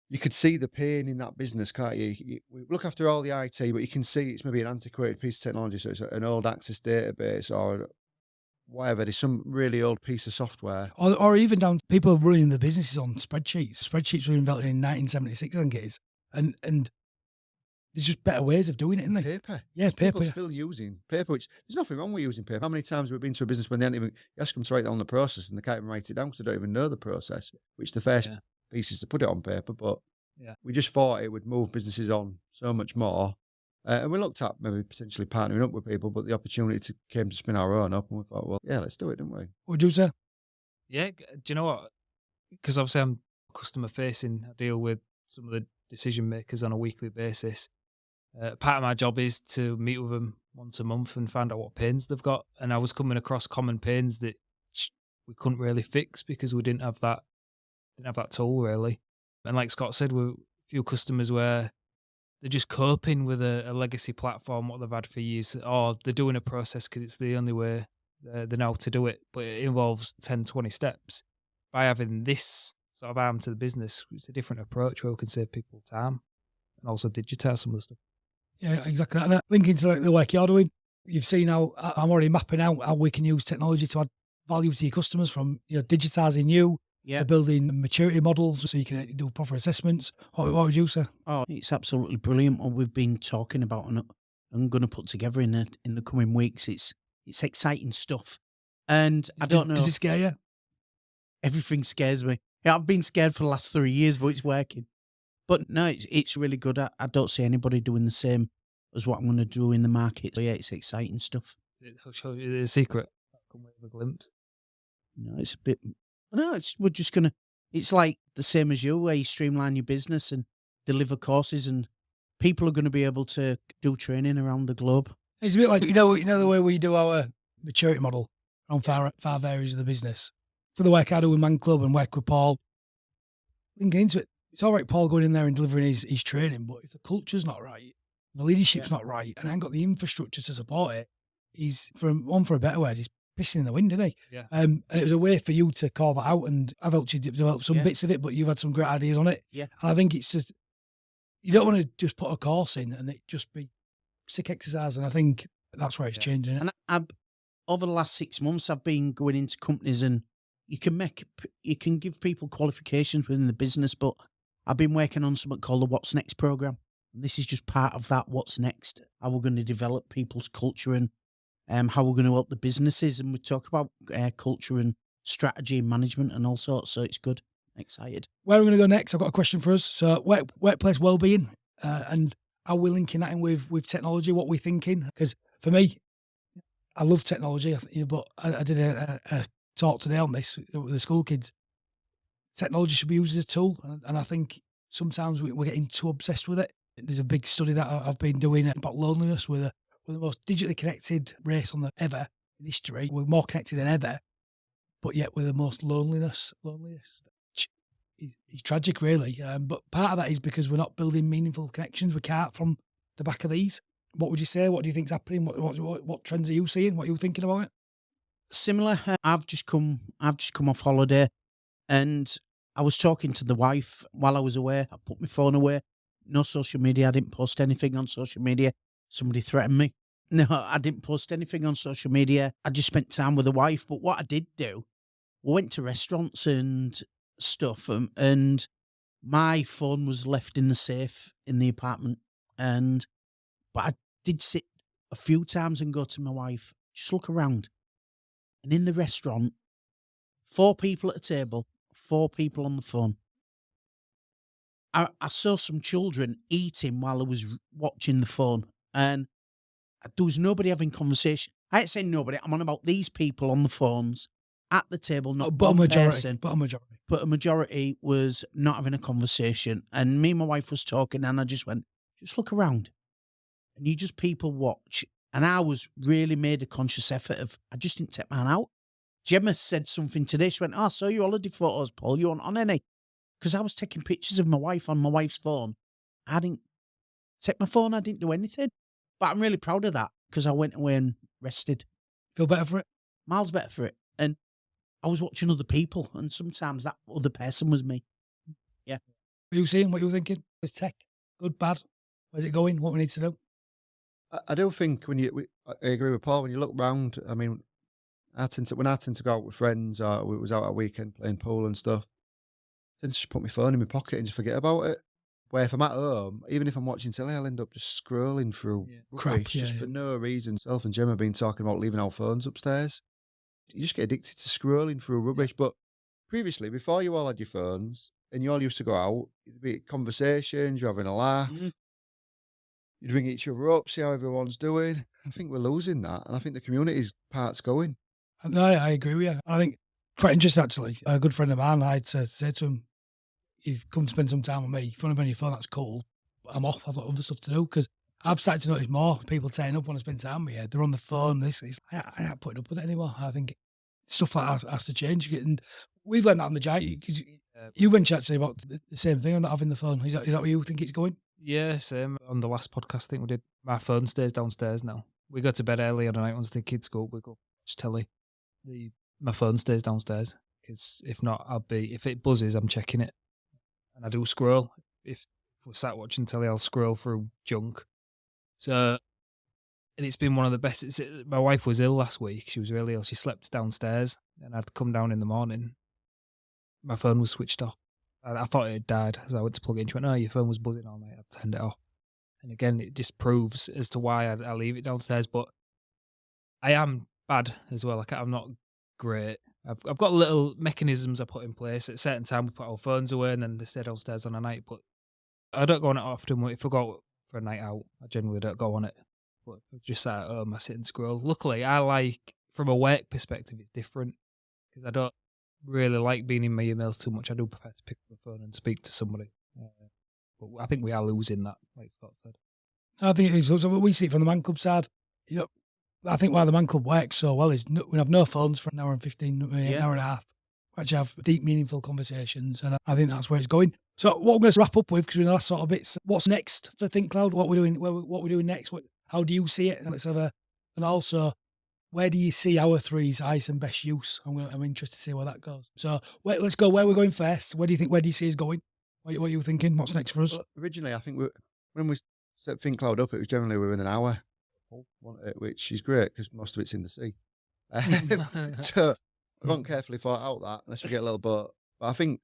you could see the pain in that business, can't you? We look after all the IT, but you can see it's maybe an antiquated piece of technology. So it's an old Access database or whatever. There's some really old piece of software. Or even down to people running the businesses on spreadsheets. Spreadsheets were invented in 1976, I think it is. And there's just better ways of doing it, isn't there? Paper. Yeah, paper. People still using paper, which there's nothing wrong with using paper. How many times have we been to a business when they haven't even, you ask them to write down the process and they can't even write it down because they don't even know the process, which the first piece is to put it on paper. But we just thought it would move businesses on so much more. And we looked at maybe potentially partnering up with people, but the opportunity came to spin our own up and we thought, well, yeah, let's do it, didn't we? What would you say? Yeah, do you know what? Because obviously I'm customer facing. I deal with some of the decision makers on a weekly basis. Part of my job is to meet with them once a month and find out what pains they've got. And I was coming across common pains that we couldn't really fix because we didn't have that tool really. And like Scott said, we're a few customers where they're just coping with a legacy platform, what they've had for years, or they're doing a process because it's the only way they know how to do it, but it involves 10, 20 steps. By having this sort of arm to the business, it's a different approach where we can save people time and also digitize some of the stuff. Yeah, exactly. And linking to the work you're doing, you've seen how I'm already mapping out how we can use technology to add value to your customers, from digitizing you to building maturity models so you can do proper assessments. What would you say? Oh, it's absolutely brilliant what we've been talking about and going to put together in the coming weeks. It's exciting stuff. And I don't know. Does it scare you? Everything scares me. Yeah, I've been scared for the last 3 years, but it's working. But no, it's really good. I don't see anybody doing the same as what I'm going to do in the market. So yeah, it's exciting stuff. I'll show you the secret. Come with a glimpse. No, it's a bit. No, we're just going to. It's like the same as you, where you streamline your business and deliver courses, and people are going to be able to do training around the globe. It's a bit like the way we do our maturity model on far areas of the business. For the work I do with Man Club and work with Paul, linking into it, it's all right, Paul going in there and delivering his training, but if the culture's not right, the leadership's not right, and I ain't got the infrastructure to support it, he's, for a better word, he's pissing in the wind, isn't he? Yeah. And it was a way for you to call that out, and I've helped you develop some bits of it, but you've had some great ideas on it. Yeah. And I think it's just, you don't want to just put a course in and it just be sick exercise, and I think that's where it's changing. And over the last 6 months, I've been going into companies, and you can give people qualifications within the business, but I've been working on something called the What's Next program. And this is just part of that. What's next? How we're going to develop people's culture and how we're going to help the businesses. And we talk about culture and strategy and management and all sorts. So it's good. excited. Where we're going to go next, I've got a question for us. So, workplace well-being, and how we're linking that in with technology, what we're thinking. Because for me, I love technology, but I did a talk today on this with the school kids. Technology should be used as a tool, and I think sometimes we're getting too obsessed with it. There's a big study that I've been doing about loneliness. We're the most digitally connected race ever in history. We're more connected than ever, but yet we're the most loneliest. It's tragic, really. But part of that is because we're not building meaningful connections. We can't from the back of these. What would you say? What do you think's happening? What trends are you seeing? What are you thinking about it? Similar. I've just come off holiday, and I was talking to the wife while I was away. I put my phone away. No social media. I didn't post anything on social media. Somebody threatened me. No, I didn't post anything on social media. I just spent time with the wife. But what I did do, we went to restaurants and stuff, and my phone was left in the safe in the apartment. But I did sit a few times and go to my wife, just look around. And in the restaurant, 4 people at a table, 4 people on the phone. I saw some children eating while I was watching the phone, and there was nobody having conversation. I ain't saying nobody. I'm on about these people on the phones at the table, not But a one majority. person. But a majority. But a majority was not having a conversation. And me and my wife was talking, and I just went, just look around. And you just people watch. And I was really made a conscious effort of, I just didn't take mine out. Gemma said something today. She went, I saw your holiday photos, Paul. You weren't on any. Because I was taking pictures of my wife on my wife's phone. I didn't take my phone. I didn't do anything. But I'm really proud of that because I went away and rested. Feel better for it? Miles better for it. And I was watching other people. And sometimes that other person was me. Yeah. What are you seeing? What are you thinking? Is tech good, bad? Where's it going? What we need to do? I do think I agree with Paul. When you look round, I mean, when I tend to go out with friends, or we was out at a weekend playing pool and stuff, I tend to just put my phone in my pocket and just forget about it. Where if I'm at home, even if I'm watching telly, I'll end up just scrolling through Crap, just for no reason. Self and Gemma have been talking about leaving our phones upstairs. You just get addicted to scrolling through rubbish. But previously, before you all had your phones and you all used to go out, it'd be conversations, you're having a laugh. You'd ring each other up, see how everyone's doing. I think we're losing that, and I think the community's part's going. No, I agree with you. I think quite interesting, actually. A good friend of mine, I had to say to him, you've come spend some time with me. If you want to be on your phone, that's cool. But I'm off. I've got other stuff to do because I've started to notice more people turning up want to spend time with you. They're on the phone. I can't put up with it anymore. I think stuff like that has to change. And we've learned that on the Giant. Because you mentioned actually about the same thing on not having the phone. Is that where you think it's going? Yeah, same. On the last podcast, I think we did. My phone stays downstairs now. We go to bed early on the night once the kids go. We go watch telly. My phone stays downstairs because if not, if it buzzes, I'm checking it, and I do scroll. If we're sat watching telly, I'll scroll through junk. So, and it's been one of the best. My wife was ill last week. She was really ill. She slept downstairs, and I'd come down in the morning. My phone was switched off. I thought it had died, so I went to plug it in. She went, "No, your phone was buzzing all night." I turned it off. And again, it just proves as to why I leave it downstairs. But I am bad as well. I'm not great. I've got little mechanisms I put in place. At a certain time, we put our phones away, and then they stay downstairs on a night. But I don't go on it often. If I go out for a night out, I generally don't go on it. But if I just sat at home, I sit and scroll. Luckily, from a work perspective, it's different because I don't really like being in my emails too much. I do prefer to pick up the phone and speak to somebody. But I think we are losing that, like Scott said. I think it is. So we see it from the Man Club side. I think why the Man Club works so well is we have no phones for an hour and 15, an hour and a half. We actually have deep, meaningful conversations, and I think that's where it's going. So what we're going to wrap up with, because we're in the last sort of bits, what's next for Think Cloud? What we're doing? What we're doing next? How do you see it? And also, where do you see our three's highest and best use? I'm interested to see where that goes. So let's go where we're going first. Where do you see us going? What are you thinking? What's next for us? Well, originally, I think when we set Think Cloud up, it was generally within an hour, which is great because most of it's in the sea. So I haven't carefully thought out that unless we get a little boat. But I think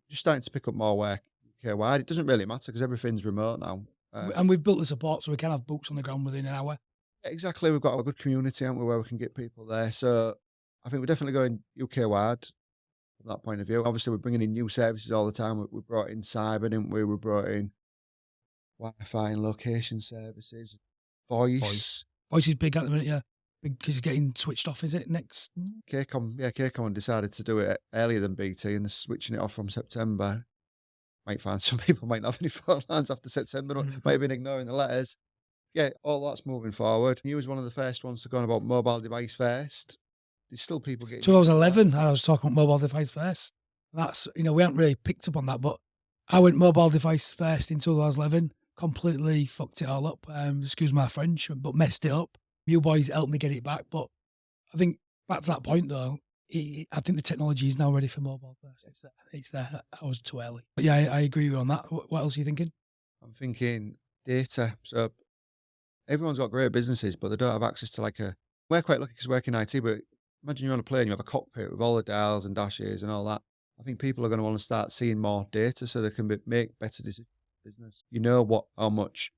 just starting to pick up more work UK-wide. It doesn't really matter because everything's remote now. And we've built the support so we can have boots on the ground within an hour. Exactly. We've got a good community, haven't we, where we can get people there. So I think we're definitely going UK-wide. from that point of view. Obviously, we're bringing in new services all the time. We brought in cyber, didn't we? We brought in Wi-Fi and location services, voice. Voice is big at the minute, yeah. Because it's getting switched off, is it, next? Kcom decided to do it earlier than BT and they're switching it off from September. Might find some people might not have any phone lines after September, might have been ignoring the letters. Yeah, all that's moving forward. You was one of the first ones to go on about mobile device first. There's still people getting... 2011, I was talking about mobile device first. That's, we haven't really picked up on that, but I went mobile device first in 2011, completely fucked it all up. Excuse my French, but messed it up. You boys helped me get it back, but I think back to that point though, I think the technology is now ready for mobile first. It's there. I was too early. But yeah, I agree with you on that. What else are you thinking? I'm thinking data. So everyone's got great businesses, but they don't have access to we're quite lucky because we work in IT, but imagine you're on a plane, you have a cockpit with all the dials and dashes and all that. I think people are going to want to start seeing more data so they can make better decisions for business. You know how much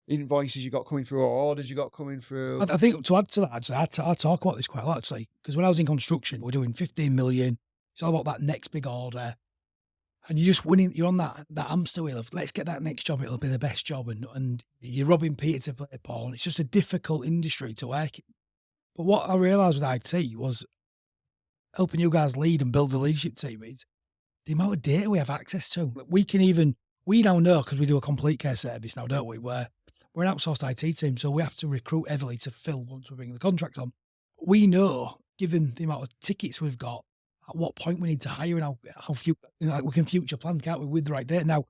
invoices you got coming through or orders you got coming through. I think to add to that, actually, I talk about this quite a lot actually, because when I was in construction, we're doing 15 million. It's all about that next big order. And you're just winning, you're on that hamster wheel of let's get that next job, it'll be the best job. And you're robbing Peter to play Paul. And it's just a difficult industry to work in. But what I realised with IT was helping you guys lead and build the leadership team is the amount of data we have access to. We now know, because we do a complete care service now, don't we, where we're an outsourced IT team, so we have to recruit heavily to fill once we bring the contract on. We know, given the amount of tickets we've got, at what point we need to hire and how we can future plan, can't we, with the right data. Now,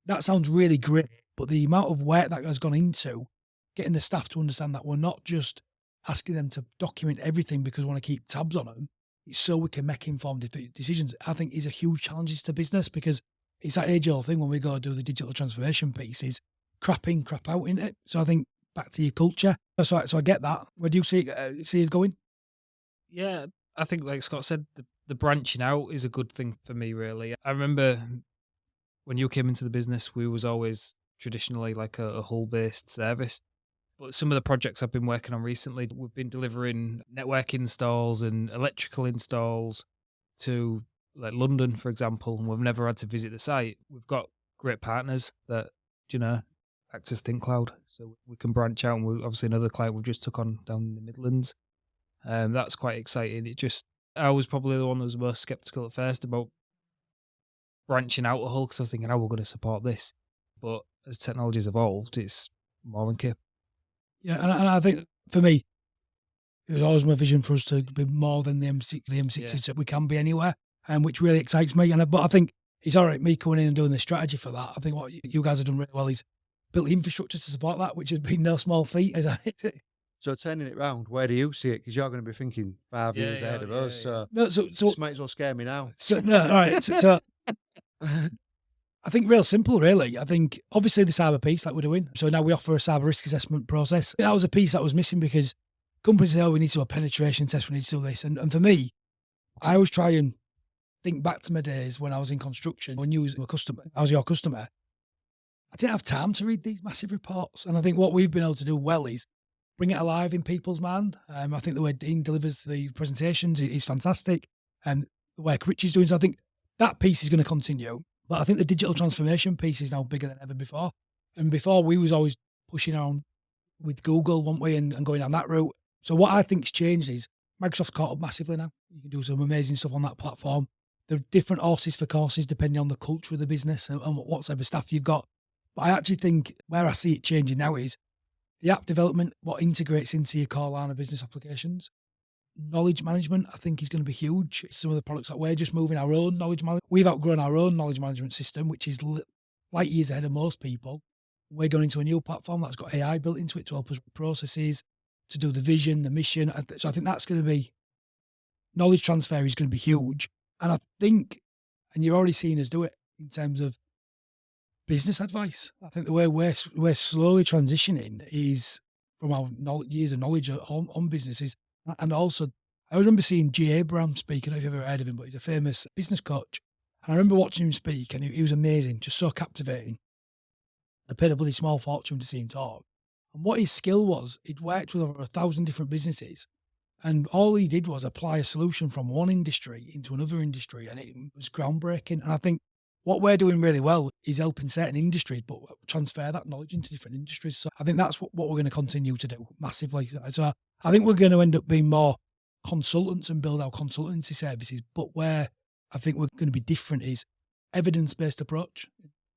that sounds really great, but the amount of work that has gone into getting the staff to understand that we're not just asking them to document everything because we want to keep tabs on them, it's so we can make informed decisions, I think is a huge challenge to business, because it's that age-old thing when we go do the digital transformation piece is crap in, crap out, in it. So I think back to your culture. So I get that. Where do you see it going? Yeah, I think like Scott said, the branching out is a good thing for me, really. I remember when you came into the business, we was always traditionally like a Hull-based service. But some of the projects I've been working on recently, we've been delivering network installs and electrical installs to like London, for example, and we've never had to visit the site. We've got great partners that, act as ThinkCloud, so we can branch out. And obviously another client we've just took on down in the Midlands. That's quite exciting. I was probably the one that was most skeptical at first about branching out a Hull, because I was thinking, how we're going to support this. But as technology's evolved, it's more than capable. Yeah, and I think for me, it was always my vision for us to be more than the M60, so we can be anywhere, which really excites me. But I think it's all right, me coming in and doing the strategy for that. I think what you guys have done really well is built the infrastructure to support that, which has been no small feat. So turning it round, where do you see it? Because you're going to be thinking 5 years ahead of us. So this might as well scare me now. So no, all right. So I think real simple, really. I think obviously the cyber piece like we're doing. So now we offer a cyber risk assessment process. That was a piece that was missing because companies say, oh, we need to do a penetration test, we need to do this. And for me, I always try and think back to my days when I was in construction, when you was a customer, I was your customer. I didn't have time to read these massive reports. And I think what we've been able to do well is bring it alive in people's mind. I think the way Dean delivers the presentations is fantastic. And the work Rich is doing. So I think that piece is going to continue. But I think the digital transformation piece is now bigger than ever before. And before we was always pushing on with Google, weren't we, and going down that route. So what I think's changed is Microsoft's caught up massively now. You can do some amazing stuff on that platform. There are different horses for courses depending on the culture of the business and what type of staff you've got. But I actually think where I see it changing now is the app development, what integrates into your core line of business applications. Knowledge management, I think, is going to be huge. Some of the products that we're just moving our own knowledge management. We've outgrown our own knowledge management system, which is light years ahead of most people. We're going into a new platform that's got AI built into it to help us with processes, to do the vision, the mission. So I think that's going to be, knowledge transfer is going to be huge. And I think, and you're already seeing us do it in terms of business advice. I think the way we're slowly transitioning is from our years of knowledge on businesses. And also, I remember seeing G. Abraham speak. I don't know if you've ever heard of him, but he's a famous business coach. And I remember watching him speak, and he was amazing, just so captivating. I paid a bloody small fortune to see him talk. And what his skill was, he'd worked with over 1,000 different businesses. And all he did was apply a solution from one industry into another industry, and it was groundbreaking. And I think what we're doing really well is helping certain industries, but transfer that knowledge into different industries. So I think that's what we're going to continue to do massively. So I think we're going to end up being more consultants and build our consultancy services. But where I think we're going to be different is evidence-based approach.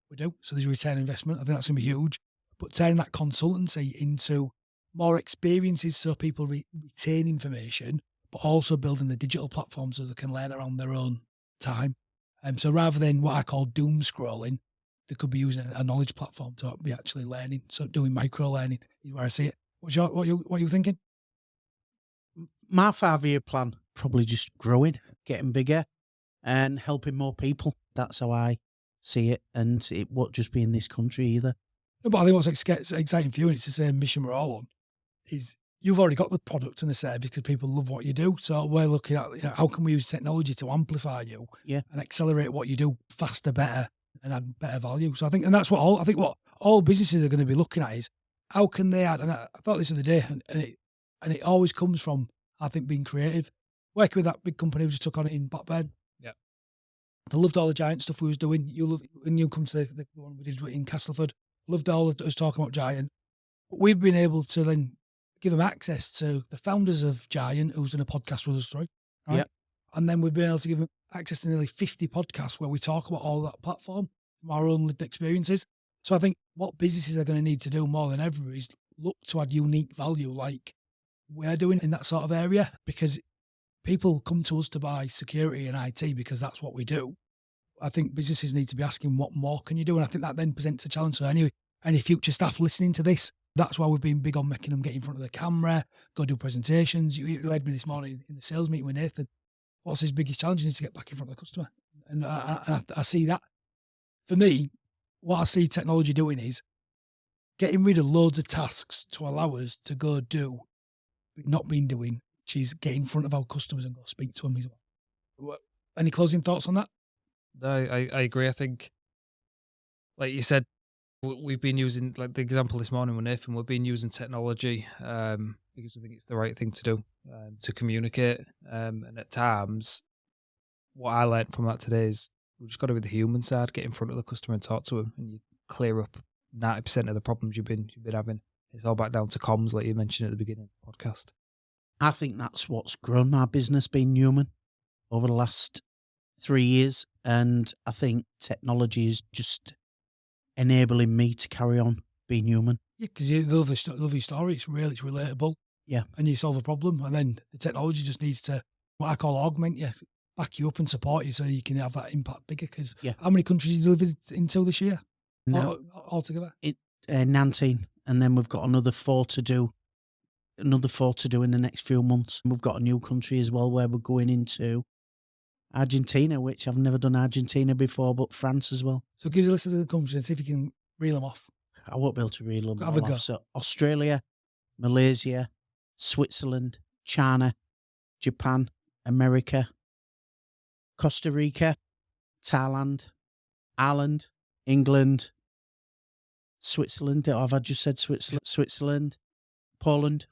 We do. So there's return on investment. I think that's going to be huge. But turning that consultancy into more experiences so people retain information, but also building the digital platforms so they can learn around their own time. So rather than what I call doom scrolling, they could be using a knowledge platform to be actually learning. So doing micro learning is where I see it. What you thinking? My 5-year plan, probably just growing, getting bigger and helping more people. That's how I see it. And it won't just be in this country either. No, but I think what's exciting for you, and it's the same mission we're all on, is you've already got the product and the service because people love what you do. So we're looking at how can we use technology to amplify you and accelerate what you do faster, better, and add better value. So I think, and that's what all businesses are going to be looking at is how can they add, and I thought this the other day, and it always comes from, I think, being creative. Working with that big company who just took on it in Blackburn. Yeah. They loved all the Giant stuff we was doing. When you come to the one we did in Castleford, loved all of us talking about Giant. But we've been able to then give them access to the founders of Giant, who's done a podcast with us, right? Yeah. And then we've been able to give them access to nearly 50 podcasts where we talk about all that platform from our own lived experiences. So I think what businesses are going to need to do more than ever is look to add unique value like we're doing in that sort of area, because people come to us to buy security and IT because that's what we do. I think businesses need to be asking what more can you do? And I think that then presents a challenge. So anyway, any future staff listening to this, that's why we've been big on making them get in front of the camera, go do presentations. You heard me this morning in the sales meeting with Nathan. What's his biggest challenge? He needs to get back in front of the customer. And I see that. For me, what I see technology doing is getting rid of loads of tasks to allow us to go do what we've not been doing, which is get in front of our customers and go speak to them. Any closing thoughts on that? No, I agree. I think, like you said, we've been using, like the example this morning with Nathan, we've been using technology because I think it's the right thing to do to communicate. And at times, what I learned from that today is we've just got to be the human side, get in front of the customer and talk to them, and you clear up 90% of the problems you've been having. It's all back down to comms, like you mentioned at the beginning of the podcast. I think that's what's grown my business, being human, over the last 3 years. And I think technology is just enabling me to carry on being human. Yeah, because you love your story. It's real, it's relatable. Yeah. And you solve a problem. And then the technology just needs to, what I call augment you, back you up and support you so you can have that impact bigger. Because how many countries you delivered into this year? No, altogether? 19. And then we've got another 4 to do. In the next few months. We've got a new country as well where we're going into Argentina, which I've never done Argentina before, but France as well. So give us a list of the countries and see if you can reel them off. I won't be able to reel them Have a all go. off. So Australia, Malaysia, Switzerland, China, Japan, America, Costa Rica, Thailand, Ireland, England, Switzerland. Have I just said Switzerland? Switzerland, Poland,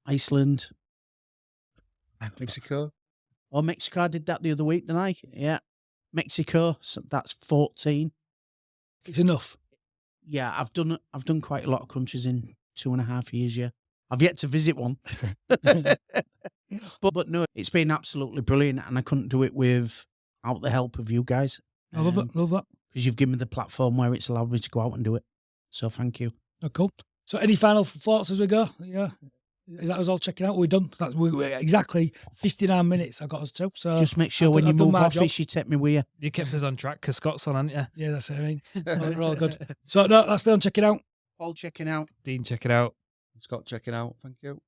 Iceland, Mexico. Oh, Mexico. I did that the other week, didn't I? Yeah. Mexico. So that's 14. It's enough. Yeah, I've done quite a lot of countries in 2.5 years. Yeah, I've yet to visit one, but no, it's been absolutely brilliant, and I couldn't do it without the help of you guys. I love that. Love that. Because you've given me the platform where it's allowed me to go out and do it. So thank you. Oh, cool. So any final thoughts as we go? Yeah. Is that us all checking out? We're done. We're exactly 59 minutes I got us to. So just make sure when you move office, you take me with you. You kept us on track because Scott's on, haven't you? Yeah, that's what I mean. We're all good. So no, that's Leon checking out. Paul checking out. Dean checking out. Scott checking out. Thank you.